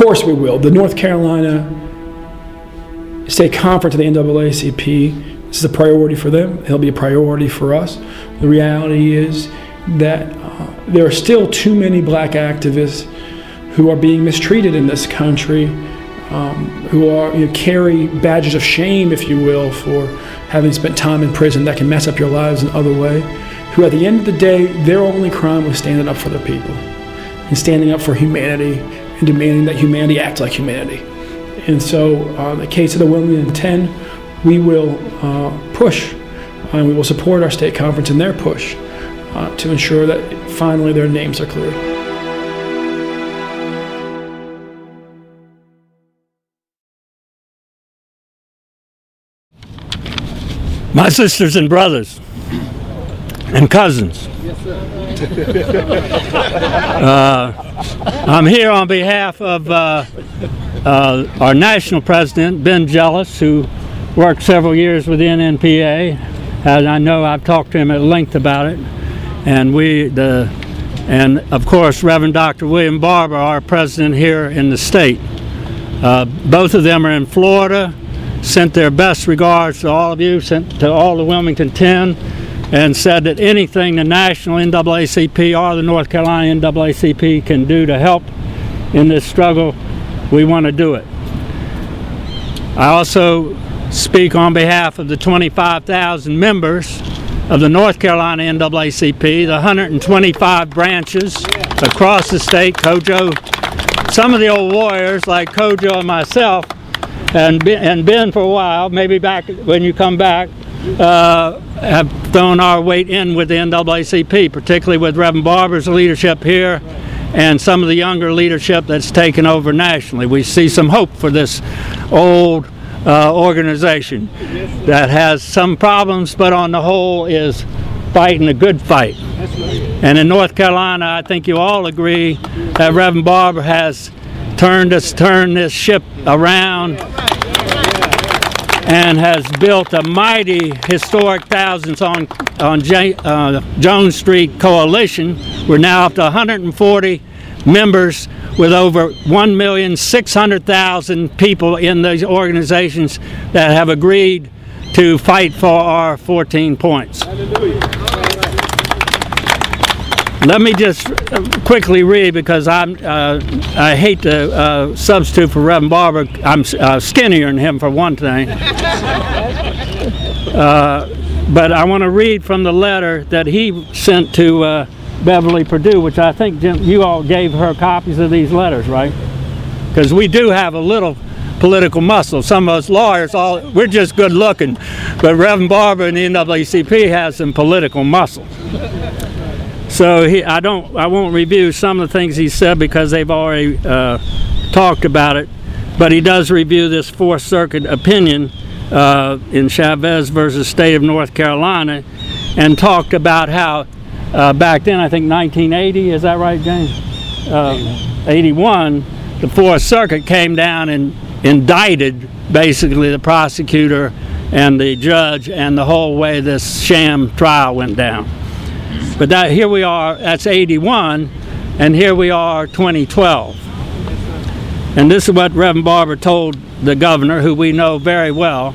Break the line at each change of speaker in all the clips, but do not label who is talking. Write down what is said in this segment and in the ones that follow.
course we will. The North Carolina State Conference of the NAACP, this is a priority for them. It'll be a priority for us. The reality is that there are still too many black activists who are being mistreated in this country, who are, carry badges of shame, if you will, for having spent time in prison that can mess up your lives in other way, who at the end of the day, their only crime was standing up for their people and standing up for humanity and demanding that humanity act like humanity. And so in the case of the Wilmington 10, we will push and we will support our state conference in their push to ensure that finally their names are cleared.
My sisters and brothers and cousins, I'm here on behalf of our national president, Ben Jealous, who worked several years with the NNPA, and I know I've talked to him at length about it, and of course Reverend Dr. William Barber, our president here in the state. Both of them are in Florida. Sent their best regards to all of you, sent to all the Wilmington 10, and said that anything the national NAACP or the North Carolina NAACP can do to help in this struggle, we want to do it. I also speak on behalf of the 25,000 members of the North Carolina NAACP, the 125 branches across the state. Kojo, some of the old warriors like Kojo and myself, and Ben for a while, maybe back when you come back, have thrown our weight in with the NAACP, particularly with Reverend Barber's leadership here and some of the younger leadership that's taken over nationally. We see some hope for this old organization that has some problems, but on the whole is fighting a good fight. And in North Carolina, I think you all agree that Reverend Barber has turned this ship around and has built a mighty historic thousands on Jones Street coalition. We're now up to 140 members with over 1,600,000 people in these organizations that have agreed to fight for our 14 points. Let me just quickly read, because I hate to substitute for Reverend Barber. I'm skinnier than him for one thing. But I want to read from the letter that he sent to Beverly Perdue, which I think, Jim, you all gave her copies of these letters, right? Because we do have a little political muscle. Some of us lawyers, we're just good looking, but Reverend Barber and the NAACP has some political muscle. So I won't review some of the things he said because they've already talked about it, but he does review this Fourth Circuit opinion in Chavis versus State of North Carolina, and talked about how back then, I think 1980, is that right, James? 81, the Fourth Circuit came down and indicted basically the prosecutor and the judge and the whole way this sham trial went down. But here we are, that's 81, and here we are 2012. And this is what Reverend Barber told the governor, who we know very well.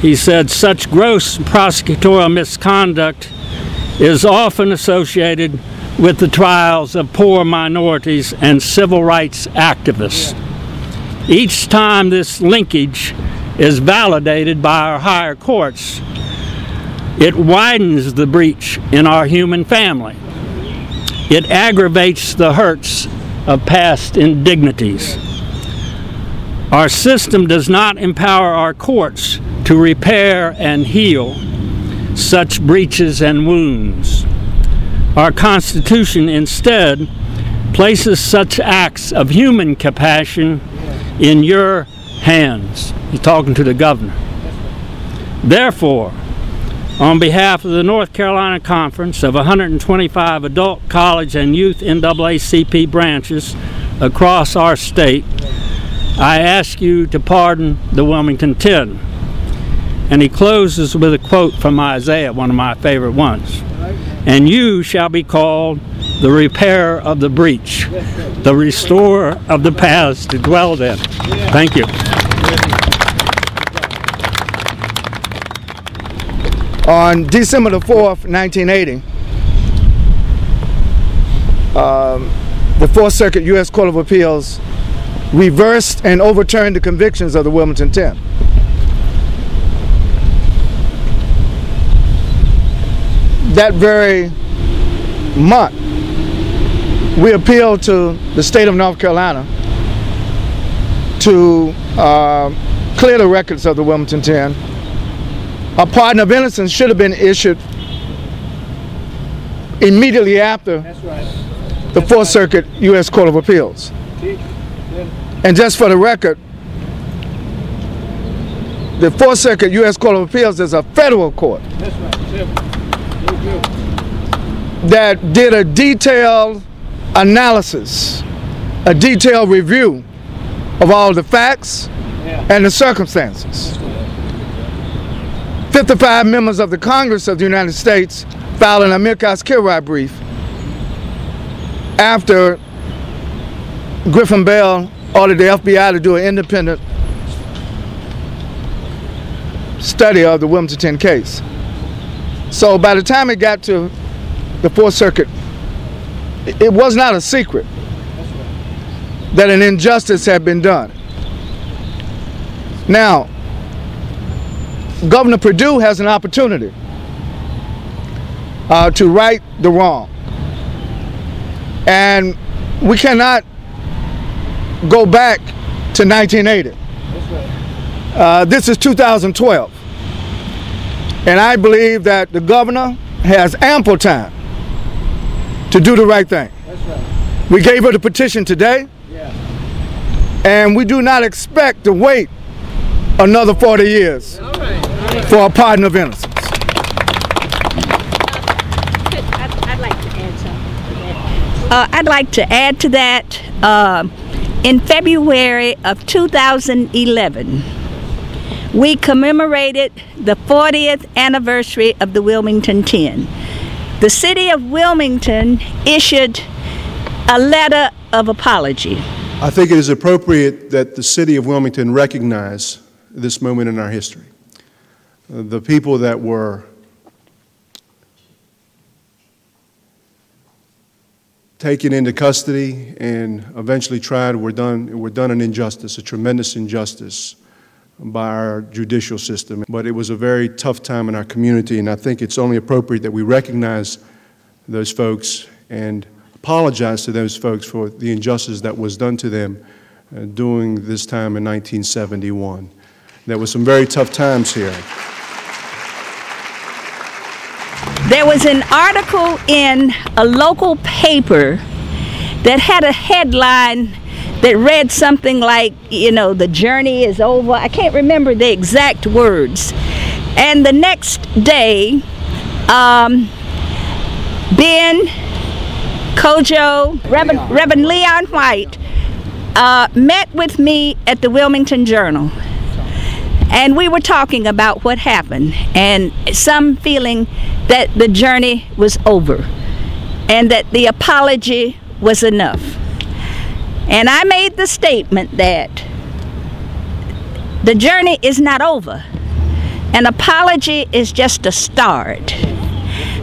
He said, "Such gross prosecutorial misconduct is often associated with the trials of poor minorities and civil rights activists. Each time this linkage is validated by our higher courts, it widens the breach in our human family. It aggravates the hurts of past indignities. Our system does not empower our courts to repair and heal such breaches and wounds. Our Constitution instead places such acts of human compassion in your hands." He's talking to the governor. "Therefore, on behalf of the North Carolina Conference of 125 adult college and youth NAACP branches across our state, I ask you to pardon the Wilmington 10. And he closes with a quote from Isaiah, one of my favorite ones. "And you shall be called the repair of the breach, the restorer of the past to dwell in. Thank you.
On December the 4th, 1980, the Fourth Circuit U.S. Court of Appeals reversed and overturned the convictions of the Wilmington Ten. That very month, we appealed to the state of North Carolina to clear the records of the Wilmington Ten. A pardon of innocence should have been issued immediately after the Fourth Circuit U.S. Court of Appeals. And just for the record, the Fourth Circuit U.S. Court of Appeals is a federal court that did a detailed analysis, a detailed review of all the facts and the circumstances. 55 members of the Congress of the United States filed an amicus curiae brief after Griffin Bell ordered the FBI to do an independent study of the Wilmington Ten case. So by the time it got to the Fourth Circuit, it was not a secret that an injustice had been done. Now, Governor Perdue has an opportunity to right the wrong. And we cannot go back to 1980. This is 2012. And I believe that the governor has ample time to do the right thing. We gave her the petition today. And we do not expect to wait another 40 years for a pardon of innocence.
I'd like to add to that. In February of 2011, we commemorated the 40th anniversary of the Wilmington Ten. The city of Wilmington issued a letter of apology.
I think it is appropriate that the city of Wilmington recognize this moment in our history. The people that were taken into custody and eventually tried were done an injustice, a tremendous injustice by our judicial system. But it was a very tough time in our community, and I think it's only appropriate that we recognize those folks and apologize to those folks for the injustice that was done to them during this time in 1971. There were some very tough times here.
There was an article in a local paper that had a headline that read something like, you know, the journey is over. I can't remember the exact words. And the next day, Ben, Kojo, Reverend Leon White met with me at the Wilmington Journal. And we were talking about what happened and some feeling that the journey was over and that the apology was enough. And I made the statement that the journey is not over. An apology is just a start.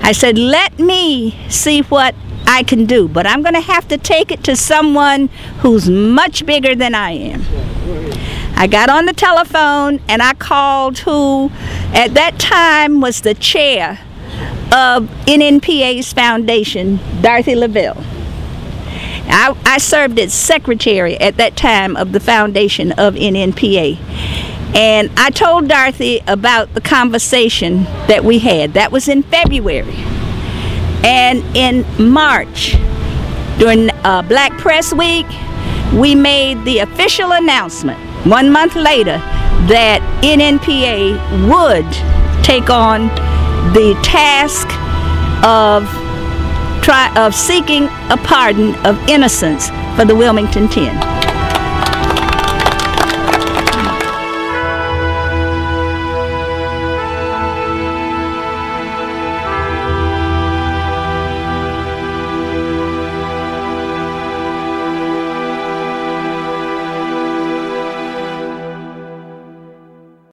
I said, let me see what I can do, but I'm going to have to take it to someone who's much bigger than I am. I got on the telephone and I called who at that time was the chair of NNPA's foundation, Dorothy LaVille. I served as secretary at that time of the foundation of NNPA. And I told Dorothy about the conversation that we had. That was in February. And in March, during Black Press Week, we made the official announcement 1 month later that NNPA would take on the task of seeking a pardon of innocence for the Wilmington Ten.